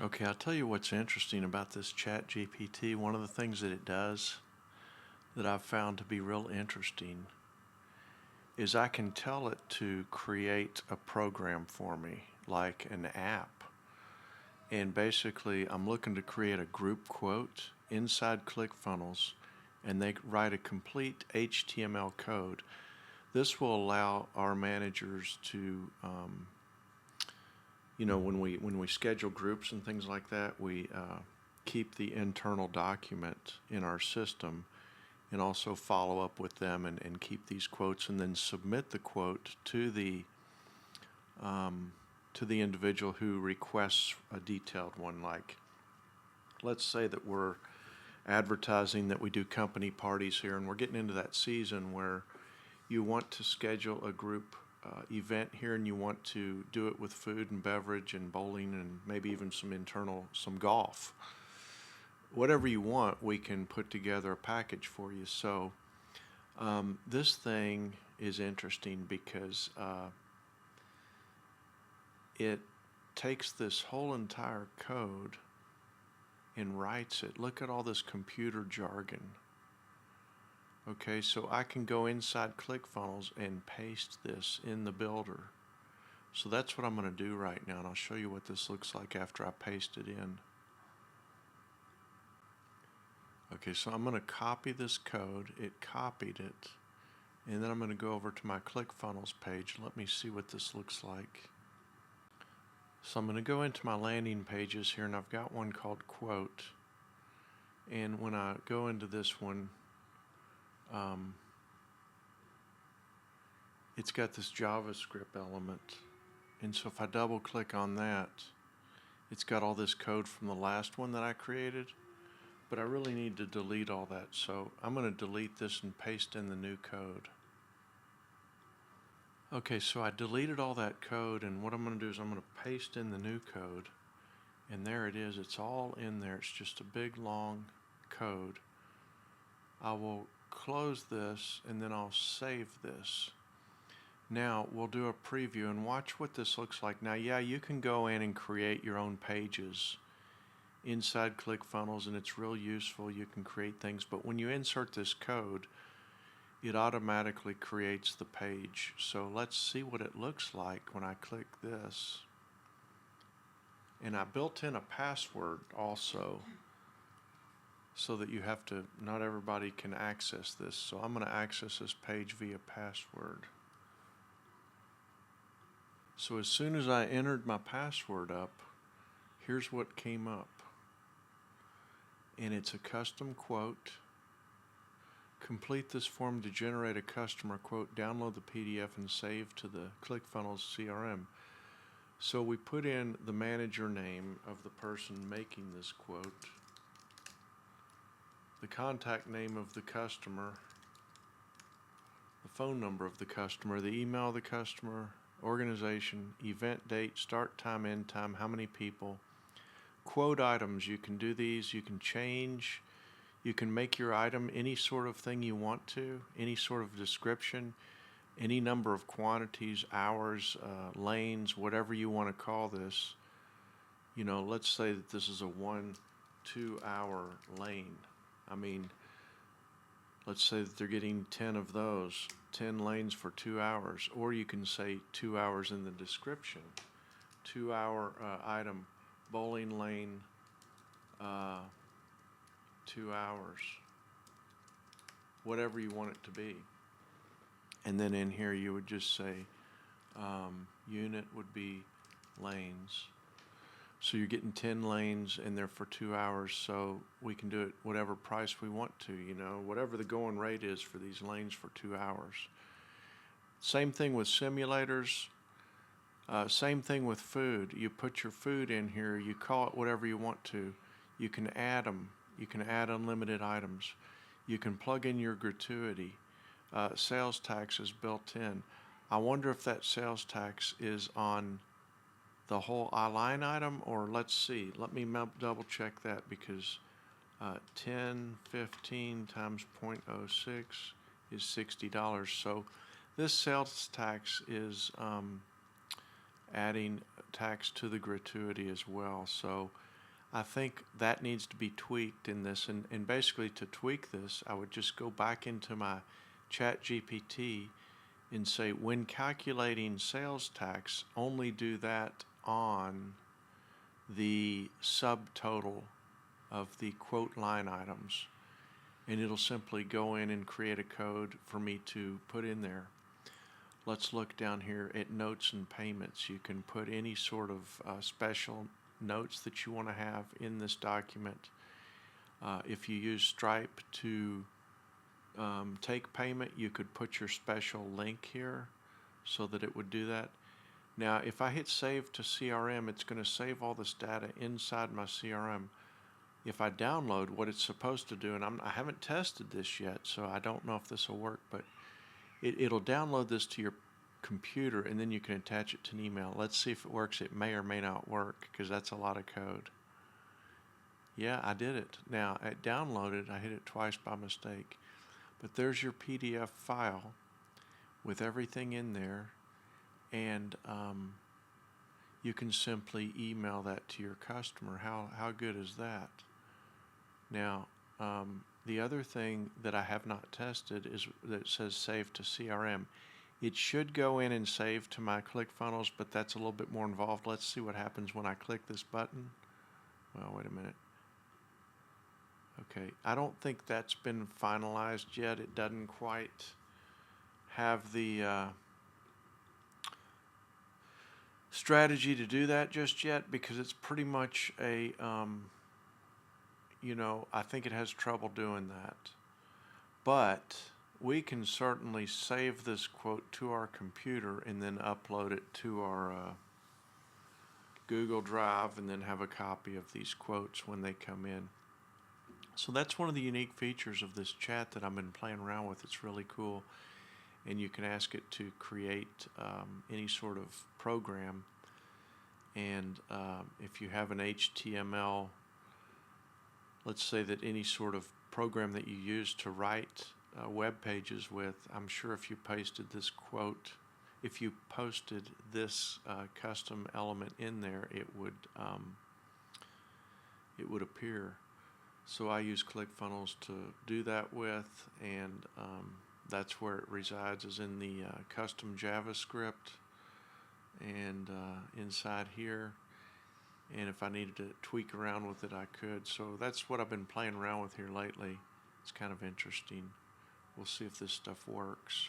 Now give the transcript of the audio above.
Okay, I'll tell you what's interesting about this ChatGPT. One of the things that it does that I've found to be real interesting is I can tell it to create a program for me, like an app. And basically, I'm looking to create a group quote inside ClickFunnels, and they write a complete HTML code. This will allow our managers to when we schedule groups and things like that, we keep the internal document in our system and also follow up with them and keep these quotes and then submit the quote to the individual who requests a detailed one. Like, let's say that we're advertising that we do company parties here, and we're getting into that season where you want to schedule a group event here, and you want to do it with food and beverage and bowling and maybe even some golf. Whatever you want, we can put together a package for you. So this thing is interesting because it takes this whole entire code and writes it. Look at all this computer jargon. Okay, so I can go inside ClickFunnels and paste this in the builder. So that's what I'm going to do right now, and I'll show you what this looks like after I paste it in. Okay, so I'm going to copy this code. It copied it. And then I'm going to go over to my ClickFunnels page. Let me see what this looks like. So I'm going to go into my landing pages here, and I've got one called Quote. And when I go into this one, it's got this JavaScript element. And so if I double click on that, it's got all this code from the last one that I created. But I really need to delete all that. So I'm going to delete this and paste in the new code. Okay, so I deleted all that code, and what I'm going to do is I'm going to paste in the new code. And there it is. It's all in there. It's just a big, long code. I will close this, and then I'll save this. Now we'll do a preview and watch what this looks like. Now, yeah, you can go in and create your own pages inside ClickFunnels, and it's real useful. You can create things, but when you insert this code, it automatically creates the page. So let's see what it looks like when I click this. And I built in a password also, so that you have to, not everybody can access this. So I'm going to access this page via password. So as soon as I entered my password up, here's what came up. And it's a custom quote. Complete this form to generate a customer quote. Download the PDF and save to the ClickFunnels CRM. So we put in the manager name of the person making this quote, the contact name of the customer, the phone number of the customer, the email of the customer, organization, event date, start time, end time, how many people. Quote items, you can do these, you can change, you can make your item any sort of thing you want to, any sort of description, any number of quantities, hours, lanes, whatever you want to call this. You know, let's say that this is a 1-2 hour lane. I mean, let's say that they're getting 10 of those, 10 lanes for 2 hours, or you can say 2 hours in the description. 2 hour item, bowling lane, 2 hours, whatever you want it to be. And then in here you would just say unit would be lanes. So you're getting 10 lanes and they're for 2 hours, so we can do it whatever price we want to, you know, whatever the going rate is for these lanes for 2 hours. Same thing with simulators. Same thing with food. You put your food in here, you call it whatever you want to. You can add them. You can add unlimited items. You can plug in your gratuity. Sales tax is built in. I wonder if that sales tax is on the whole line item, or let's see. Let me double check that, because 1015 times 0.06 is $60. So this sales tax is adding tax to the gratuity as well. So I think that needs to be tweaked in this. And basically, to tweak this, I would just go back into my ChatGPT and say, when calculating sales tax, only do that on the subtotal of the quote line items. And it'll simply go in and create a code for me to put in there. Let's look down here at notes and payments. You can put any sort of special notes that you want to have in this document. If you use Stripe to take payment, you could put your special link here so that it would do that. Now, if I hit save to CRM, it's going to save all this data inside my CRM. If I download what it's supposed to do, and I haven't tested this yet, so I don't know if this will work, but it'll download this to your computer, and then you can attach it to an email. Let's see if it works. It may or may not work, because that's a lot of code. Yeah, I did it. Now, it downloaded. I hit it twice by mistake. But there's your PDF file with everything in there, and you can simply email that to your customer. How good is that? Now, the other thing that I have not tested is that it says save to CRM. It should go in and save to my ClickFunnels, but that's a little bit more involved. Let's see what happens when I click this button. Well, wait a minute. Okay, I don't think that's been finalized yet. It doesn't quite have the strategy to do that just yet, because it's pretty much a, I think it has trouble doing that. But we can certainly save this quote to our computer and then upload it to our Google Drive, and then have a copy of these quotes when they come in. So that's one of the unique features of this chat that I've been playing around with. It's really cool. And you can ask it to create any sort of program. And if you have an HTML, let's say that any sort of program that you use to write web pages with, I'm sure if you posted this quote, if you posted this custom element in there, it would appear. So I use ClickFunnels to do that with, and that's where it resides, is in the custom JavaScript, and inside here. And if I needed to tweak around with it, I could. So that's what I've been playing around with here lately. It's kind of interesting. We'll see if this stuff works.